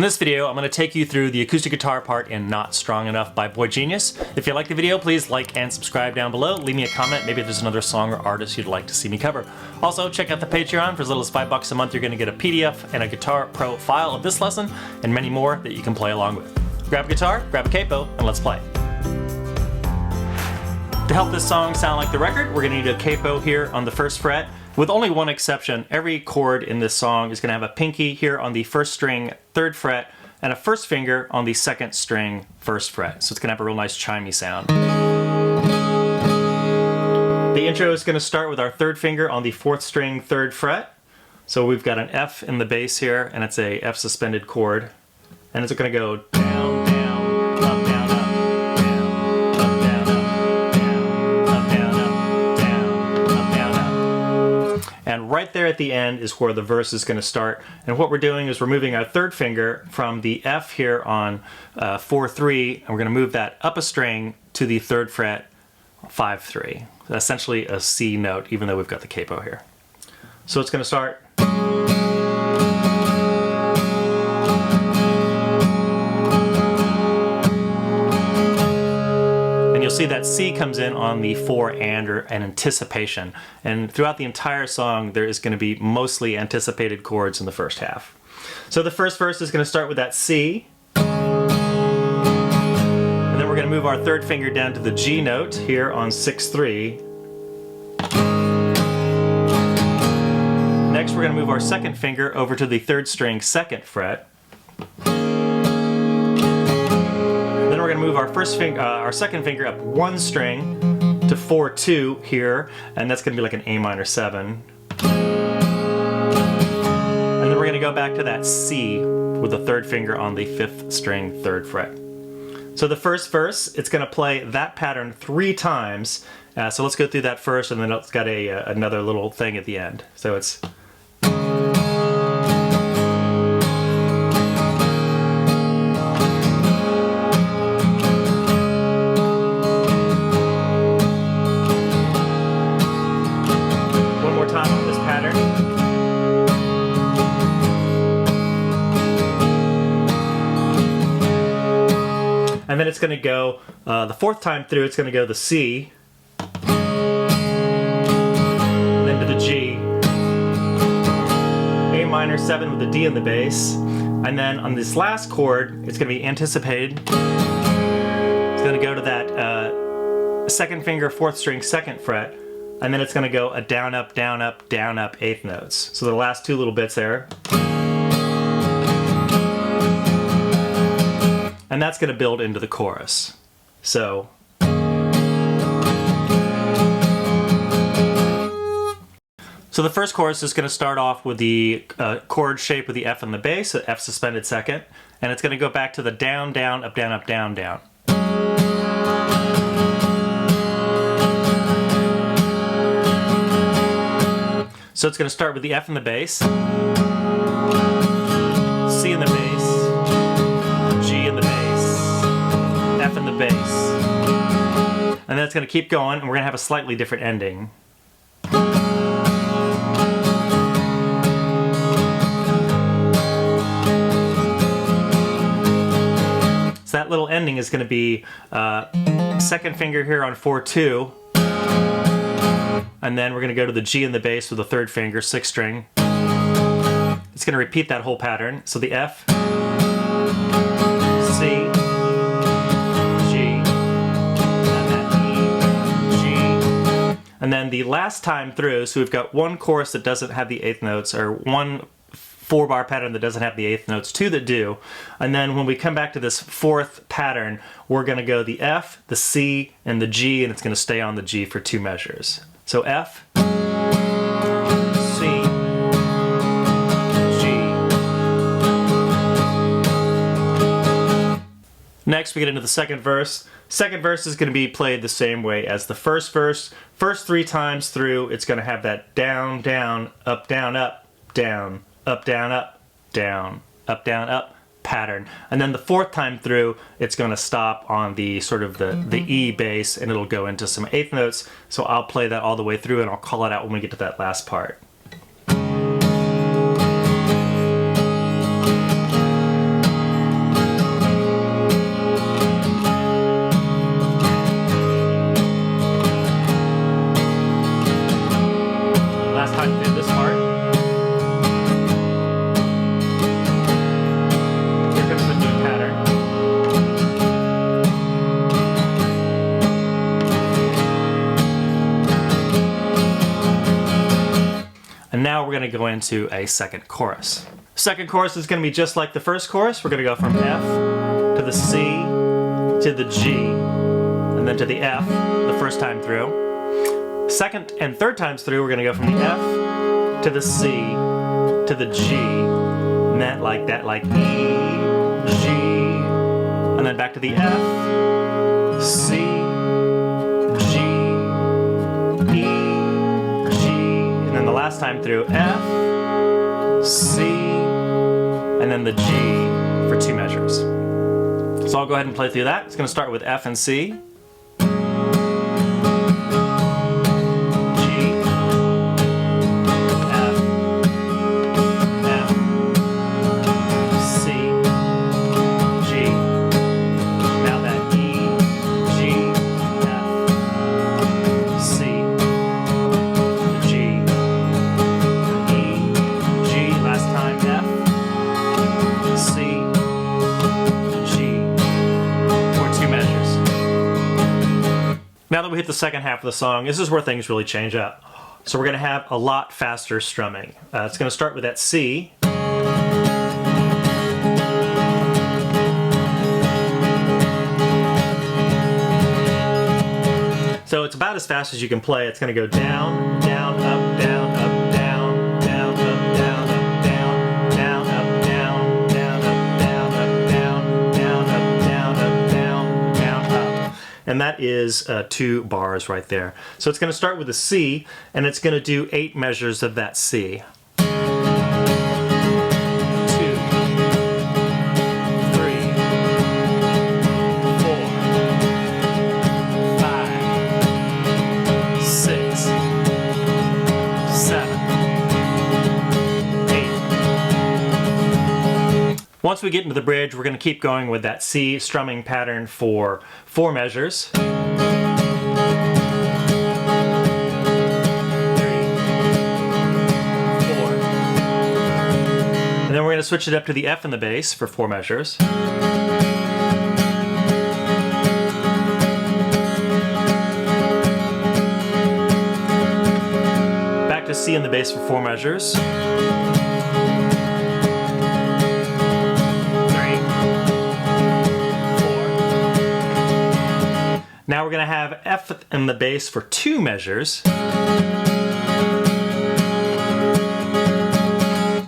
this video, I'm going to take you through the acoustic guitar part in Not Strong Enough by Boygenius. If you like the video, please like and subscribe down below. Leave me a comment. Maybe there's another song or artist you'd like to see me cover. Also, check out the Patreon. For as little as $5 a month, you're going to get a PDF and a Guitar Pro file of this lesson and many more that you can play along with. Grab a guitar, grab a capo, and let's play. To help this song sound like the record, we're going to need a capo here on the 1st fret. With only one exception, every chord in this song is going to have a pinky here on the 1st string, 3rd fret, and a 1st finger on the 2nd string, 1st fret. So it's going to have a real nice chimey sound. The intro is going to start with our 3rd finger on the 4th string, 3rd fret. So we've got an F in the bass here, and it's a F suspended chord. And it's going to go down, down, up, down, up. And right there at the end is where the verse is going to start. And what we're doing is we're moving our 3rd finger from the F here on 4-3, and we're going to move that up a string to the 3rd fret, 5-3. Essentially a C note, even though we've got the capo here. So it's going to start. You'll see that C comes in on the 4 and or an anticipation. And throughout the entire song, there is going to be mostly anticipated chords in the first half. So the first verse is going to start with that C. And then we're going to move our 3rd finger down to the G note here on 6-3. Next, we're going to move our 2nd finger over to the 3rd string, 2nd fret. We're going to move our 2nd finger up 1 string to 4-2 here, and that's going to be like an A minor 7. And then we're going to go back to that C with the 3rd finger on the 5th string, 3rd fret. So the first verse, it's going to play that pattern 3 times. So let's go through that first, and then it's got another little thing at the end. So it's. And then it's going to go, the 4th time through, it's going to go the C, then to the G, A minor 7 with a D in the bass, and then on this last chord, it's going to be anticipated. It's going to go to that 2nd finger, 4th string, 2nd fret, and then it's going to go a down, up, down, up, down, up, 8th notes. So the last 2 little bits there. And that's going to build into the chorus. So the first chorus is going to start off with the chord shape with the F in the bass, so F suspended 2nd, and it's going to go back to the down, down, up, down, up, down, down. So it's going to start with the F in the bass, C in the bass, G in the bass, F in the bass, and then it's going to keep going, and we're going to have a slightly different ending. So that little ending is going to be 2nd finger here on 4-2, and then we're going to go to the G in the bass with the 3rd finger, 6th string. It's going to repeat that whole pattern. So the F, C, G, and then E, G. And then the last time through, so we've got one chorus that doesn't have the 8th notes, or one 4-bar pattern that doesn't have the 8th notes, 2 that do. And then when we come back to this 4th pattern, we're going to go the F, the C, and the G, and it's going to stay on the G for 2 measures. So F, C, G. Next we get into the 2nd verse. 2nd verse is going to be played the same way as the 1st verse. First 3 times through, it's going to have that down, down, up, down, up, down, up, down, up, down, up, down, up pattern. And then the 4th time through, it's going to stop on the sort of the E bass, and it'll go into some 8th notes. So I'll play that all the way through, and I'll call it out when we get to that last part. into a second chorus. Second chorus is going to be just like the first chorus. We're going to go from F to the C to the G and then to the F the first time through. Second and third times through, we're going to go from the F to the C to the G, and then like that, like E, G, and then back to the F, C, G, E, G, and then the last time through F, C, and then the G for 2 measures. So I'll go ahead and play through that. It's going to start with F and C. Now that we hit the second half of the song, this is where things really change up. So we're going to have a lot faster strumming. It's going to start with that C. So it's about as fast as you can play. It's going to go down, down, up, down, up, down, down, up, down, up, down, down, up, down, down, up, down, up, down, down, up, down, up, down, down, up. And that is 2 bars right there. So it's going to start with a C, and it's going to do 8 measures of that C. 2, 3, 4, 5, 6, 7, 8. Once we get into the bridge, we're going to keep going with that C strumming pattern for 4 measures. 3, 4. And then we're going to switch it up to the F and the bass for 4 measures. Back to C and the bass for 4 measures. Now we're going to have F and the bass for 2 measures.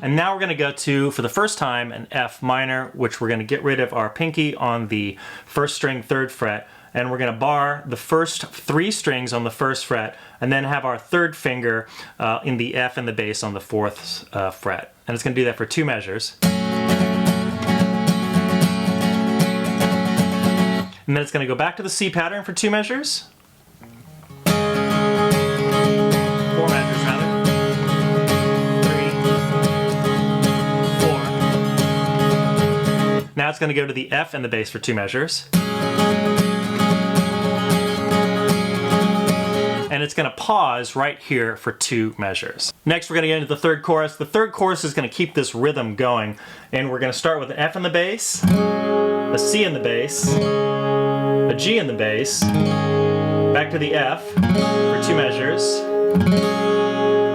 And now we're going to go to, for the first time, an F minor, which we're going to get rid of our pinky on the 1st string 3rd fret, and we're going to bar the first 3 strings on the 1st fret, and then have our 3rd finger in the F and the bass on the 4th fret. And it's going to do that for 2 measures. And then it's going to go back to the C pattern for 2 measures. 4 measures, rather. 3, 4. Now it's going to go to the F and the bass for 2 measures. And it's going to pause right here for 2 measures. Next we're going to get into the 3rd chorus. The 3rd chorus is going to keep this rhythm going. And we're going to start with an F in the bass, a C in the bass, a G in the bass, back to the F for 2 measures,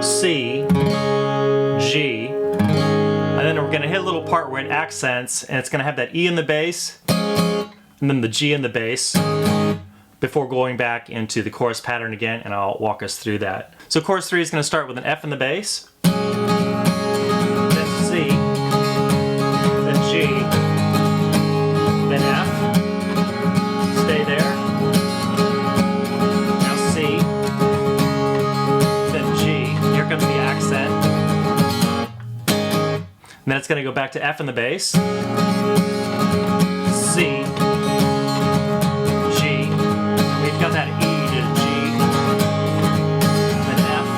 C, G, and then we're going to hit a little part where it accents, and it's going to have that E in the bass, and then the G in the bass, before going back into the chorus pattern again, and I'll walk us through that. So chorus 3 is going to start with an F in the bass, then C, then G, then F, stay there, now C, then G, here comes the accent, and then it's going to go back to F in the bass, C, G, and we've got that E to G, then F,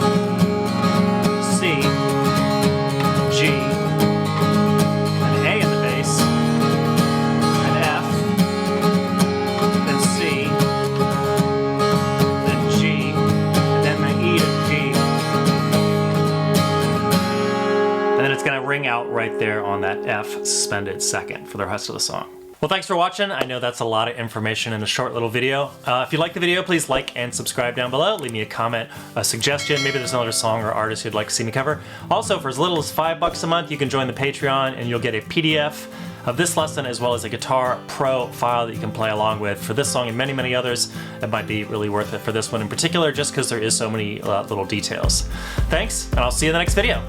C, G, and A in the bass, and F, then C, then G, and then my E to G. And then it's going to ring out right there on that F suspended 2nd for the rest of the song. Well, thanks for watching. I know that's a lot of information in a short little video. If you like the video, please like and subscribe down below. Leave me a comment, a suggestion. Maybe there's another song or artist you'd like to see me cover. Also, for as little as $5 a month, you can join the Patreon and you'll get a PDF of this lesson as well as a Guitar Pro file that you can play along with for this song and many, many others. It might be really worth it for this one in particular just because there is so many little details. Thanks, and I'll see you in the next video.